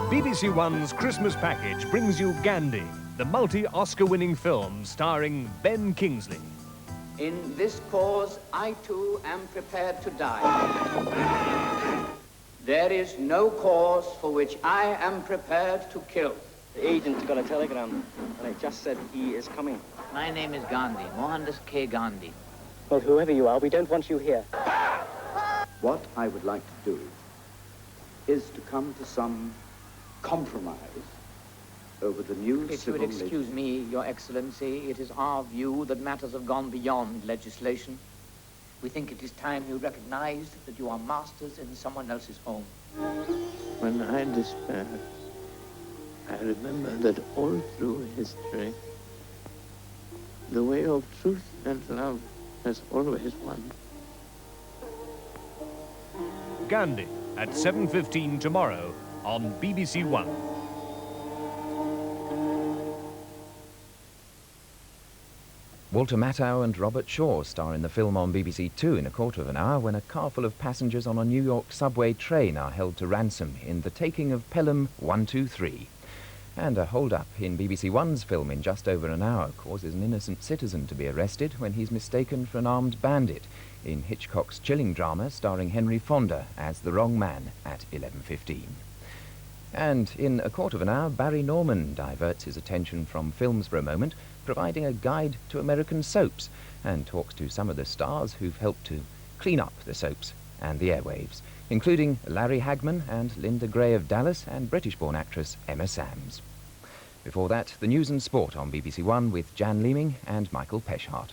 BBC One's Christmas package brings you Gandhi, the multi-Oscar-winning film starring Ben Kingsley. In this cause, I too am prepared to die. There is no cause for which I am prepared to kill. The agent's got a telegram, and it just said he is coming. My name is Gandhi, Mohandas K. Gandhi. Well, whoever you are, we don't want you here. What I would like to do is to come to some compromise over the new If you civil would excuse me, Your Excellency, it is our view that matters have gone beyond legislation. We think it is time you recognized that you are masters in someone else's home. When I despair, I remember that all through history, the way of truth and love has always won. Gandhi at 7:15 tomorrow on BBC One. Walter Matthau and Robert Shaw star in the film on BBC Two in a quarter of an hour when a car full of passengers on a New York subway train are held to ransom in the taking of Pelham 123. And a hold-up in BBC One's film in just over an hour causes an innocent citizen to be arrested when he's mistaken for an armed bandit in Hitchcock's chilling drama starring Henry Fonda as the wrong man at 11:15. And in a quarter of an hour, Barry Norman diverts his attention from films for a moment, providing a guide to American soaps, and talks to some of the stars who've helped to clean up the soaps and the airwaves, including Larry Hagman and Linda Gray of Dallas and British-born actress Emma Samms. Before that, the news and sport on BBC One with Jan Leeming and Michael Peschardt.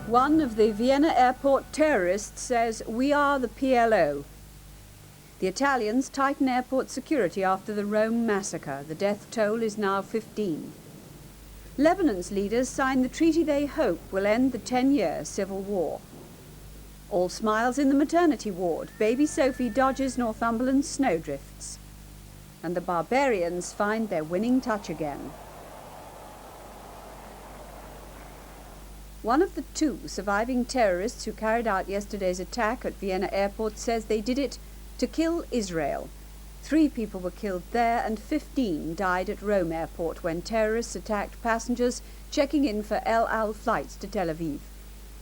One of the Vienna Airport terrorists says, "We are the PLO." The Italians tighten airport security after the Rome massacre. The death toll is now 15. Lebanon's leaders sign the treaty they hope will end the 10-year civil war. All smiles in the maternity ward. Baby Sophie dodges Northumberland's snowdrifts. And the barbarians find their winning touch again. One of the two surviving terrorists who carried out yesterday's attack at Vienna Airport says they did it to kill Israel. 3 people were killed there and 15 died at Rome Airport when terrorists attacked passengers checking in for El Al flights to Tel Aviv.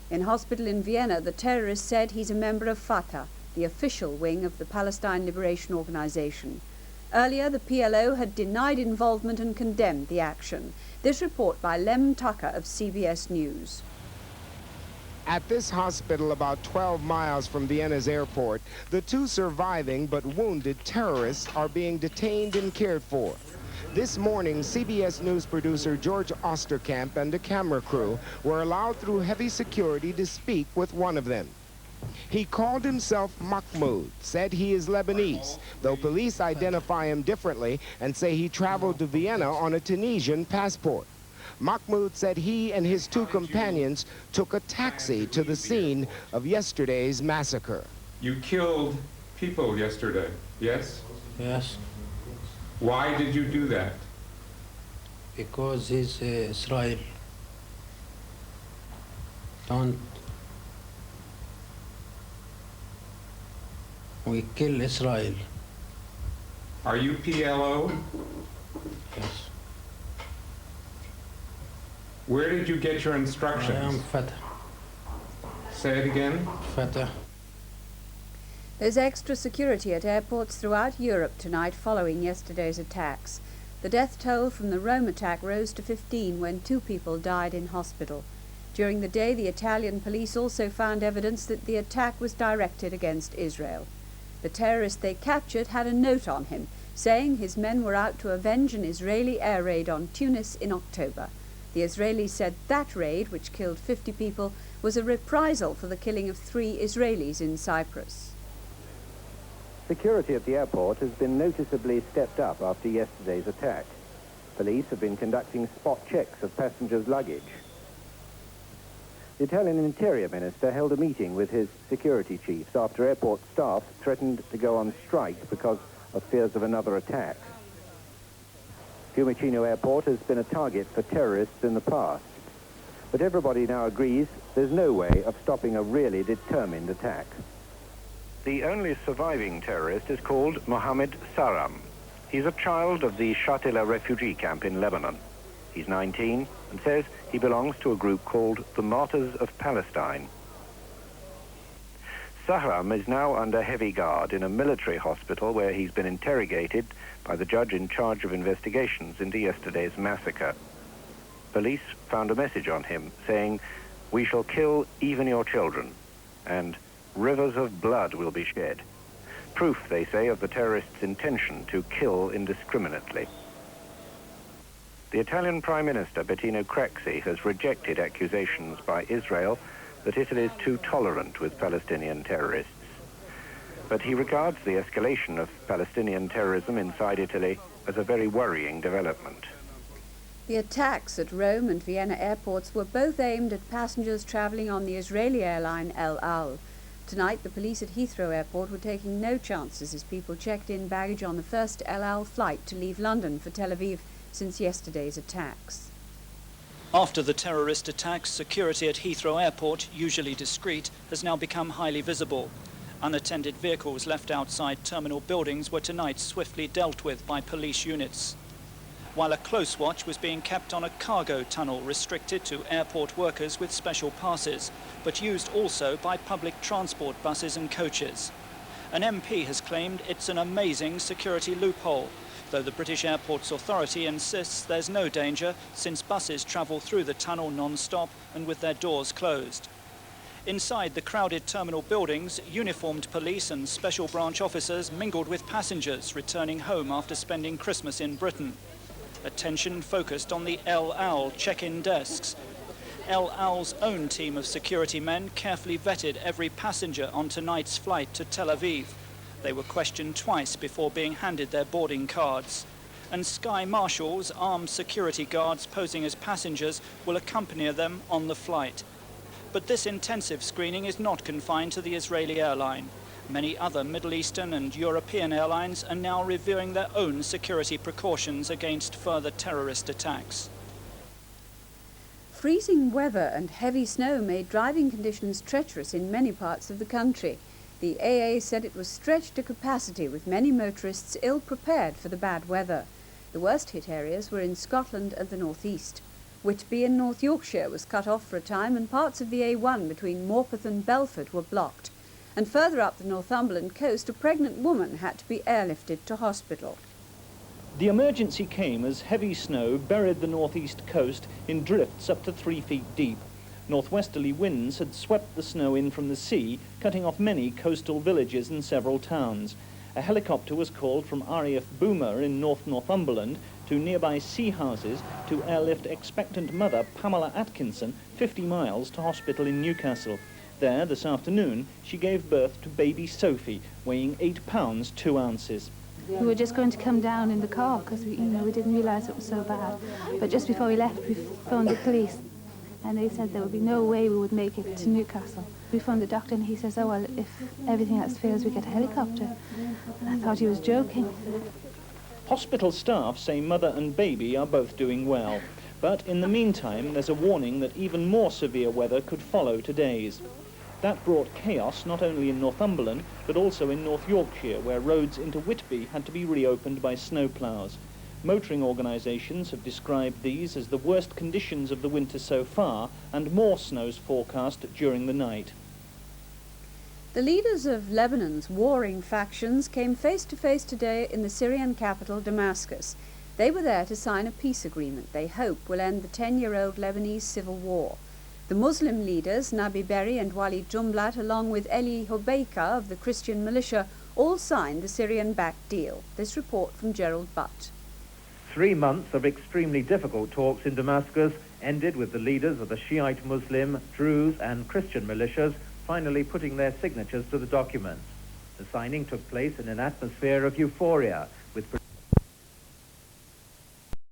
In hospital in Vienna, the terrorist said he's a member of Fatah, the official wing of the Palestine Liberation Organization. Earlier, the PLO had denied involvement and condemned the action. This report by Lem Tucker of CBS News. At this hospital about 12 miles from Vienna's airport, the 2 surviving but wounded terrorists are being detained and cared for. This morning, CBS News producer George Osterkamp and a camera crew were allowed through heavy security to speak with one of them. He called himself Mahmoud, said he is Lebanese, though police identify him differently and say he traveled to Vienna on a Tunisian passport. Mahmoud said he and his 2 companions took a taxi to the scene of yesterday's massacre. You killed people yesterday, yes? Yes. Why did you do that? Because it's Israel. We kill Israel. Are you PLO? Yes. Where did you get your instructions? I am Fatah. Say it again. Fatah. There's extra security at airports throughout Europe tonight following yesterday's attacks. The death toll from the Rome attack rose to 15 when 2 people died in hospital. During the day, the Italian police also found evidence that the attack was directed against Israel. The terrorist they captured had a note on him, saying his men were out to avenge an Israeli air raid on Tunis in October. The Israelis said that raid, which killed 50 people, was a reprisal for the killing of 3 Israelis in Cyprus. Security at the airport has been noticeably stepped up after yesterday's attack. Police have been conducting spot checks of passengers' luggage. The Italian Interior Minister held a meeting with his security chiefs after airport staff threatened to go on strike because of fears of another attack. Fiumicino Airport has been a target for terrorists in the past. But everybody now agrees there's no way of stopping a really determined attack. The only surviving terrorist is called Mohammed Saram. He's a child of the Shatila refugee camp in Lebanon. He's 19 and says he belongs to a group called the Martyrs of Palestine. Saram is now under heavy guard in a military hospital where he's been interrogated by the judge in charge of investigations into yesterday's massacre. Police found a message on him saying, "We shall kill even your children," and "rivers of blood will be shed." Proof, they say, of the terrorists' intention to kill indiscriminately. The Italian Prime Minister, Bettino Craxi, has rejected accusations by Israel that Italy is too tolerant with Palestinian terrorists. But he regards the escalation of Palestinian terrorism inside Italy as a very worrying development. The attacks at Rome and Vienna airports were both aimed at passengers travelling on the Israeli airline El Al. Tonight, the police at Heathrow Airport were taking no chances as people checked in baggage on the first El Al flight to leave London for Tel Aviv since yesterday's attacks. After the terrorist attacks, security at Heathrow Airport, usually discreet, has now become highly visible. Unattended vehicles left outside terminal buildings were tonight swiftly dealt with by police units. While a close watch was being kept on a cargo tunnel restricted to airport workers with special passes, but used also by public transport buses and coaches. An MP has claimed it's an amazing security loophole, though the British Airports Authority insists there's no danger since buses travel through the tunnel non-stop and with their doors closed. Inside the crowded terminal buildings, uniformed police and special branch officers mingled with passengers returning home after spending Christmas in Britain. Attention focused on the El Al check-in desks. El Al's own team of security men carefully vetted every passenger on tonight's flight to Tel Aviv. They were questioned twice before being handed their boarding cards. And Sky Marshals, armed security guards posing as passengers, will accompany them on the flight. But this intensive screening is not confined to the Israeli airline. Many other Middle Eastern and European airlines are now reviewing their own security precautions against further terrorist attacks. Freezing weather and heavy snow made driving conditions treacherous in many parts of the country. The AA said it was stretched to capacity, with many motorists ill prepared for the bad weather. The worst hit areas were in Scotland and the northeast. Whitby in North Yorkshire was cut off for a time, and parts of the A1 between Morpeth and Belford were blocked. And further up the Northumberland coast, a pregnant woman had to be airlifted to hospital. The emergency came as heavy snow buried the northeast coast in drifts up to 3 feet deep. Northwesterly winds had swept the snow in from the sea, cutting off many coastal villages and several towns. A helicopter was called from RAF Boomer in North Northumberland to nearby sea houses to airlift expectant mother Pamela Atkinson 50 miles to hospital in Newcastle. There, this afternoon, she gave birth to baby Sophie, weighing 8 pounds 2 ounces. We were just going to come down in the car because we didn't realise it was so bad. But just before we left, we phoned the police, and they said there would be no way we would make it to Newcastle. We phoned the doctor, and he says, "Oh well, if everything else fails, we get a helicopter." And I thought he was joking. Hospital staff say mother and baby are both doing well. But in the meantime, there's a warning that even more severe weather could follow today's. That brought chaos not only in Northumberland, but also in North Yorkshire, where roads into Whitby had to be reopened by snowplows. Motoring organisations have described these as the worst conditions of the winter so far, and more snow's forecast during the night. The leaders of Lebanon's warring factions came face to face today in the Syrian capital, Damascus. They were there to sign a peace agreement they hope will end the 10-year-old Lebanese civil war. The Muslim leaders, Nabi Berri and Walid Jumblat, along with Eli Hobeika of the Christian militia, all signed the Syrian-backed deal. This report from Gerald Butt. 3 months of extremely difficult talks in Damascus ended with the leaders of the Shiite Muslim, Druze and Christian militias finally putting their signatures to the documents. The signing took place in an atmosphere of euphoria, with